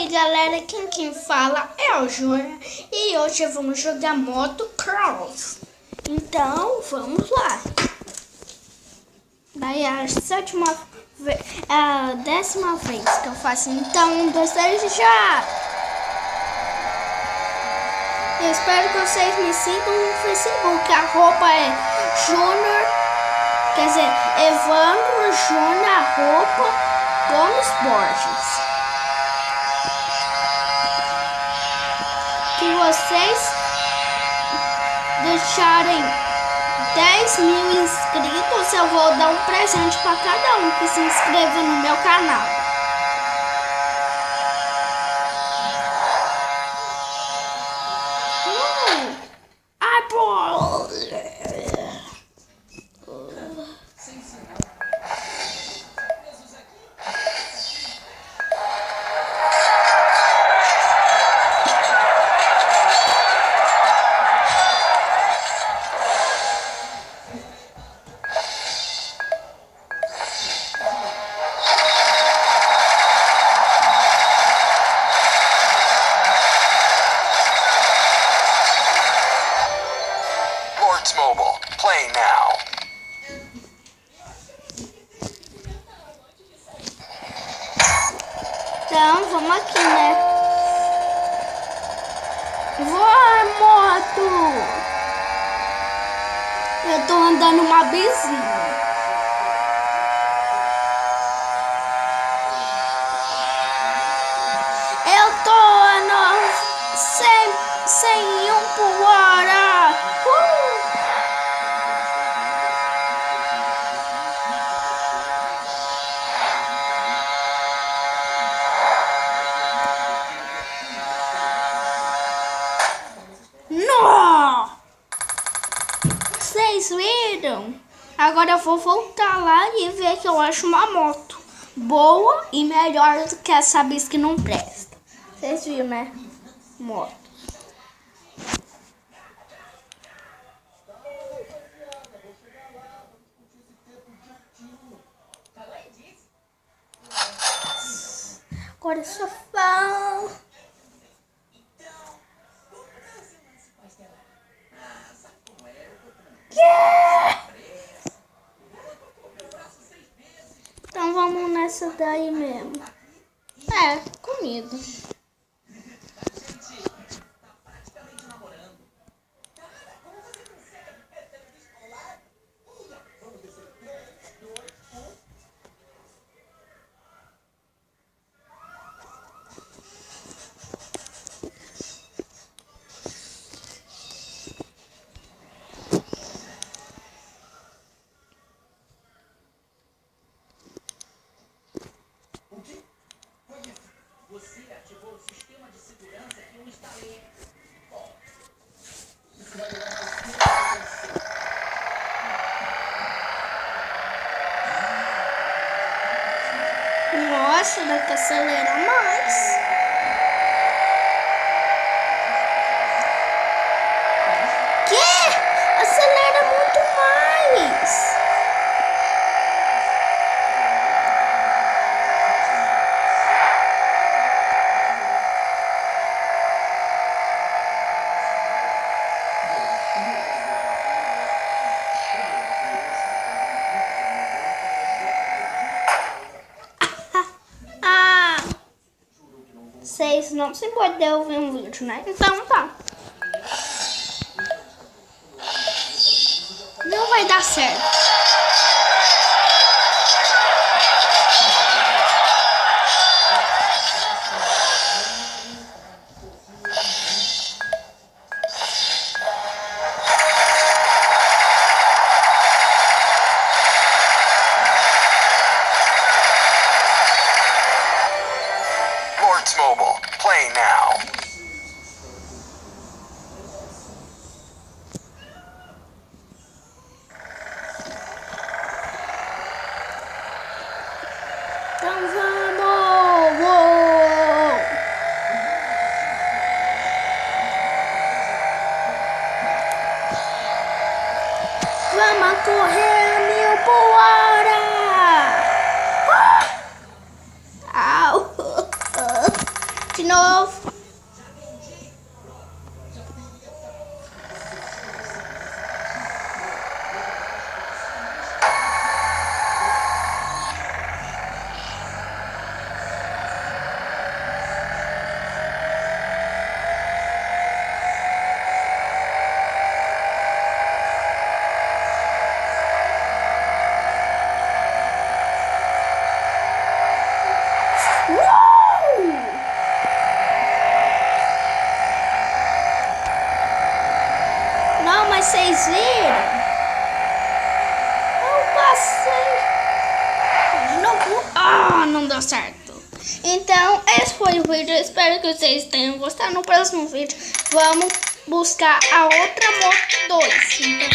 aí galera, quem fala é o Júnior e hoje vamos jogar Motocross. Então vamos lá. Daí é a décima vez que eu faço. Então 1, 2, 3 já! Eu espero que vocês me sigam no Facebook. A roupa é Júnior, quer dizer, Evandro Júnior, a roupa Gomes Borges. Se vocês deixarem 10.000 inscritos, eu vou dar um presente para cada um que se inscrever no meu canal. Ai, pô! Mobile, play now. Então, vamos aqui, né? Vai, moto! Eu tô andando uma bizinha. Eu tô andando 101 por hora. Não! Vocês viram? Agora eu vou voltar lá e ver que eu acho uma moto boa e melhor do que essa bis que não presta. Vocês viram, né? Moto. Agora é sofá. Então vamos nessa daí mesmo. É, comida. Você ativou o sistema de segurança que eu instalei. Nossa, dá que acelerar mais. Que? Acelera muito mais. Vocês não se podem ouvir um vídeo, né? Então tá. Não vai dar certo. Mobile, play now. Então vamos! Uou! Vamos correr 1000 por hora! 1000 De novo. Não, mas vocês viram? Eu passei. Não deu certo. Então, esse foi o vídeo. Espero que vocês tenham gostado. No próximo vídeo, vamos buscar a outra moto 2. Então,